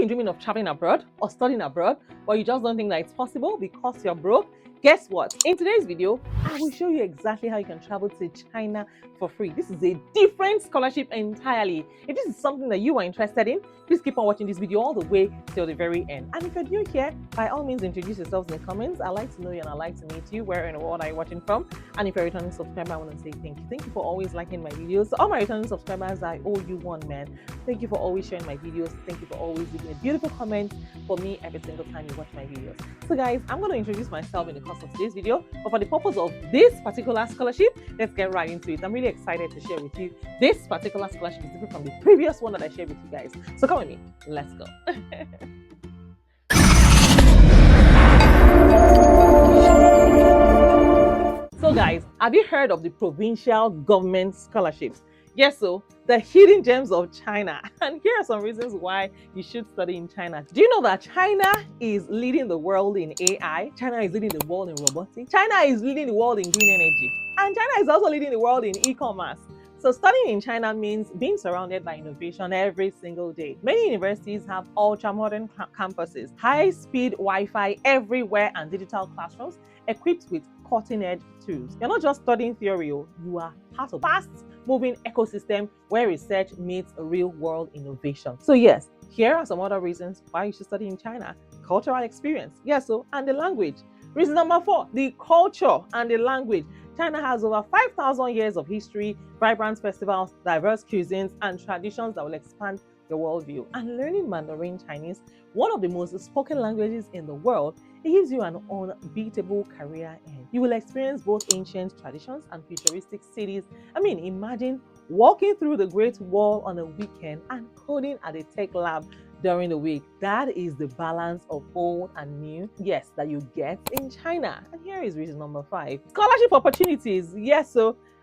been dreaming of traveling abroad or studying abroad, but you just don't think that it's possible because you're broke? Guess what? In today's video, I will show you exactly how you can travel to China for free. This is a different scholarship entirely. If this is something that you are interested in, please keep on watching this video all the way till the very end. And if you're new here, by all means introduce yourselves in the comments. I'd like to know you and I'd like to meet you. Where in the world are you watching from? And if you're a returning subscriber, I want to say thank you. Thank you for always liking my videos. So all my returning subscribers, I owe you one, man. Thank you for always sharing my videos. Thank you for always leaving a beautiful comment for me every single time you watch my videos. So guys, I'm going to introduce myself in the course of today's video, but for the purpose of this particular scholarship, let's get right into it. I'm really excited to share with you. This particular scholarship is different from the previous one that I shared with you guys. So come with me, let's go. So guys, have you heard of the provincial government scholarships? Yes, so the hidden gems of China. And here are some reasons why you should study in China. Do you know that China is leading the world in AI? China is leading the world in robotics. China is leading the world in green energy. And China is also leading the world in e-commerce. So studying in China means being surrounded by innovation every single day. Many universities have ultra-modern campuses, high-speed Wi-Fi everywhere, and digital classrooms equipped with cutting-edge tools. You're not just studying theory, you are part of a fast-moving ecosystem where research meets real-world innovation. So yes, here are some other reasons why you should study in China. Cultural experience, yes, and the language. Reason number 4, the culture and the language. China has over 5,000 years of history, vibrant festivals, diverse cuisines, and traditions that will expand your worldview. And learning Mandarin Chinese, one of the most spoken languages in the world, it gives you an unbeatable career end. You will experience both ancient traditions and futuristic cities. I mean, imagine walking through the Great Wall on a weekend and coding at a tech lab during the week. That is the balance of old and new, yes, that you get in China. And here is reason number 5. Scholarship opportunities, yes,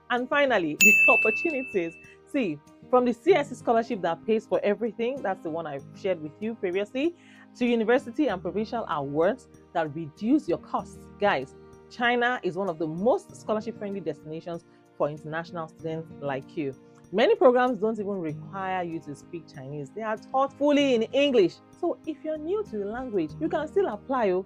and finally, the opportunities. See, from the CSC scholarship that pays for everything, that's the one I've shared with you previously, to university and provincial awards that reduce your costs. Guys, China is one of the most scholarship-friendly destinations for international students like you. Many programs don't even require you to speak Chinese. They are taught fully in English. So if you're new to the language, you can still apply,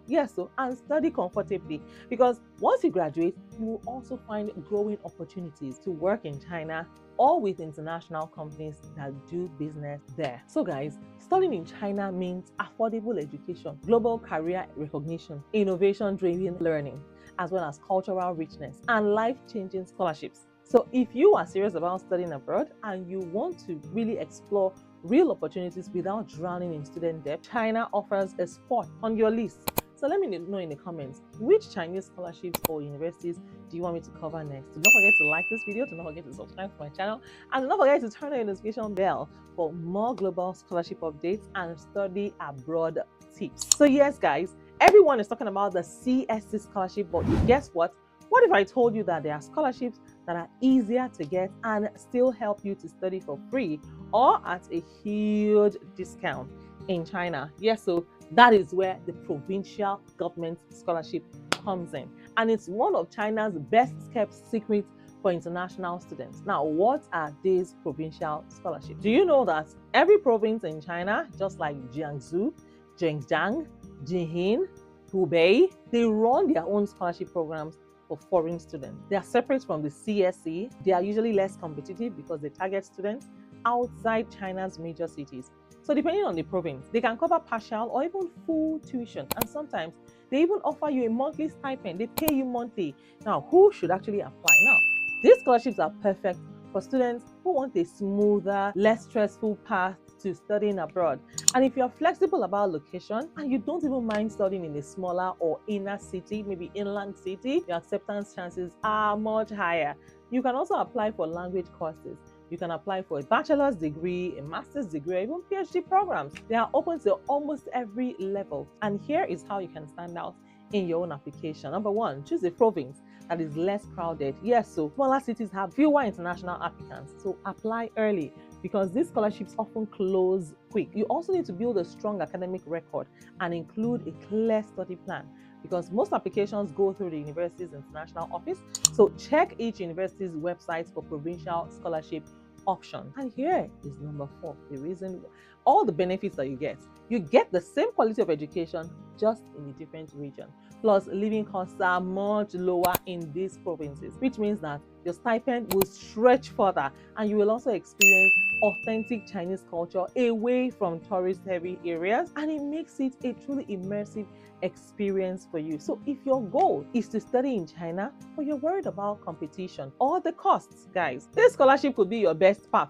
and study comfortably. Because once you graduate, you will also find growing opportunities to work in China or with international companies that do business there. So guys, studying in China means affordable education, global career recognition, innovation-driven learning, as well as cultural richness and life-changing scholarships. So if you are serious about studying abroad and you want to really explore real opportunities without drowning in student debt, China offers a spot on your list. So let me know in the comments, which Chinese scholarships or universities do you want me to cover next? Do not forget to like this video, do not forget to subscribe to my channel, and do not forget to turn on your notification bell for more global scholarship updates and study abroad tips. So yes guys, everyone is talking about the CSC scholarship, but guess what? What if I told you that there are scholarships that are easier to get and still help you to study for free or at a huge discount in China? Yes, so that is where the provincial government scholarship comes in. And it's one of China's best kept secrets for international students. Now, what are these provincial scholarships? Do you know that every province in China, just like Jiangsu, Zhejiang, Jinan, Hubei, they run their own scholarship programs for foreign students. They are separate from the CSC. They are usually less competitive because they target students outside China's major cities. So depending on the province, they can cover partial or even full tuition. And sometimes they even offer you a monthly stipend. They pay you monthly. Now, who should actually apply? Now, these scholarships are perfect for students who want a smoother, less stressful path to studying abroad. And if you're flexible about location and you don't even mind studying in a smaller or inner city, maybe inland city, your acceptance chances are much higher. You can also apply for language courses. You can apply for a bachelor's degree, a master's degree, or even PhD programs. They are open to almost every level. And here is how you can stand out in your own application. Number 1, choose a province that is less crowded. Yes, so smaller cities have fewer international applicants. So apply early, because these scholarships often close quick. You also need to build a strong academic record and include a clear study plan, because most applications go through the university's international office. So check each university's website for provincial scholarship option. And here is number 4, the reason all the benefits that you get the same quality of education just in a different region. Plus, living costs are much lower in these provinces, which means that your stipend will stretch further and you will also experience authentic Chinese culture away from tourist-heavy areas, and it makes it a truly immersive experience for you. So if your goal is to study in China, but you're worried about competition or the costs, guys, this scholarship could be your best path.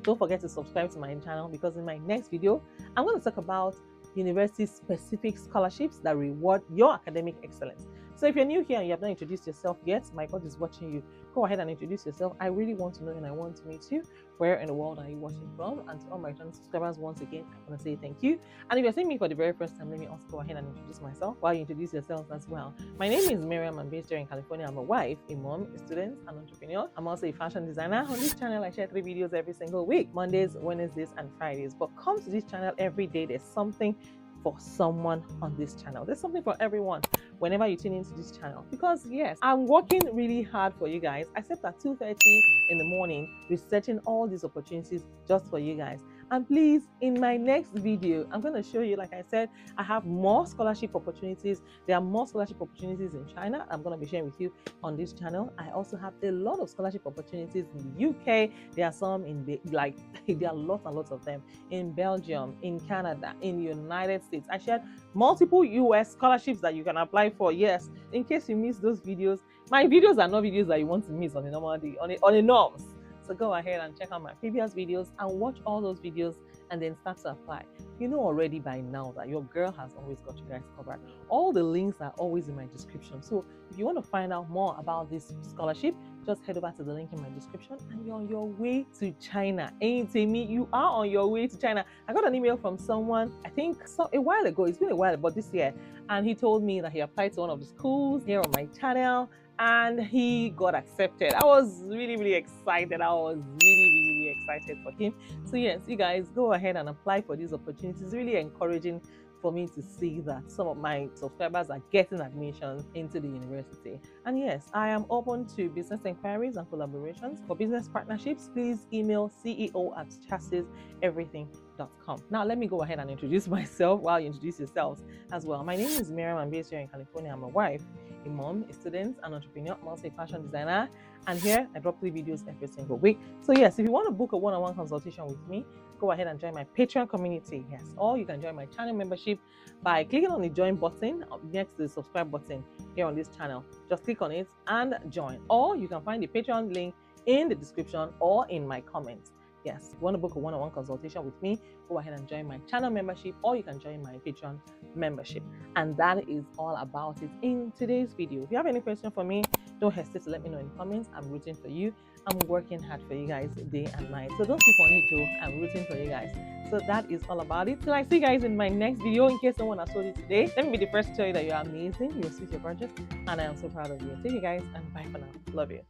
Don't forget to subscribe to my channel, because in my next video, I'm going to talk about university-specific scholarships that reward your academic excellence. So if you're new here and you have not introduced yourself yet, my God is watching you. Go ahead and introduce yourself. I really want to know and I want to meet you. Where in the world are you watching from? And to all my channel subscribers, once again, I want to say thank you. And if you're seeing me for the very first time, let me also go ahead and introduce myself while you introduce yourselves as well. My name is Miriam. I'm based here in California. I'm a wife, a mom, a student, an entrepreneur. I'm also a fashion designer. On this channel, I share 3 videos every single week, Mondays, Wednesdays, and Fridays. But come to this channel every day. There's something for someone on this channel. There's something for everyone whenever you tune into this channel, because yes, I'm working really hard for you guys. I slept at 2:30 in the morning researching all these opportunities just for you guys. And please, in my next video, I'm going to show you, like I said, I have more scholarship opportunities. There are more scholarship opportunities in China I'm going to be sharing with you on this channel. I also have a lot of scholarship opportunities in the UK. There are some in the, there are lots and lots of them in Belgium, in Canada, in the United States. I shared multiple US scholarships that you can apply for. Yes, in case you missed those videos, my videos are not videos that you want to miss on a normal day, on a norms. So go ahead and check out my previous videos and watch all those videos and then start to apply. You know already by now that your girl has always got you guys covered. All the links are always in my description. So if you want to find out more about this scholarship, just head over to the link in my description and you're on your way to China. Ain't it me? You are on your way to China. I got an email from someone, I think a while ago. It's been a while, but this year. And he told me that he applied to one of the schools here on my channel and he got accepted. I was really, really excited. I was really excited for him. So yes, you guys go ahead and apply for these opportunities. It's really encouraging for me to see that some of my subscribers are getting admission into the university. And yes, I am open to business inquiries and collaborations. For business partnerships, please email ceo@chasseseverything.com. Now let me go ahead and introduce myself while you introduce yourselves as well. My name is Miriam. I'm based here in California. I'm a wife, a mom, a student, an entrepreneur. I'm also a fashion designer. And here I drop 3 videos every single week. So yes, if you want to book a one-on-one consultation with me, go ahead and join my Patreon community. Yes, or you can join my channel membership by clicking on the join button next to the subscribe button here on this channel. Just click on it and join. Or you can find the Patreon link in the description or in my comments. Yes, if you want to book a one-on-one consultation with me, go ahead and join my channel membership, or you can join my Patreon membership. And that is all about it in today's video. If you have any question for me, don't hesitate to let me know in the comments. I'm rooting for you. I'm working hard for you guys day and night. So don't sleep on it too. I'm rooting for you guys. So that is all about it. Till I see you guys in my next video. In case someone has told you today, let me be the first to tell you that you're amazing, you're sweet, you're gorgeous, and I am so proud of you. See you guys, and bye for now. Love you.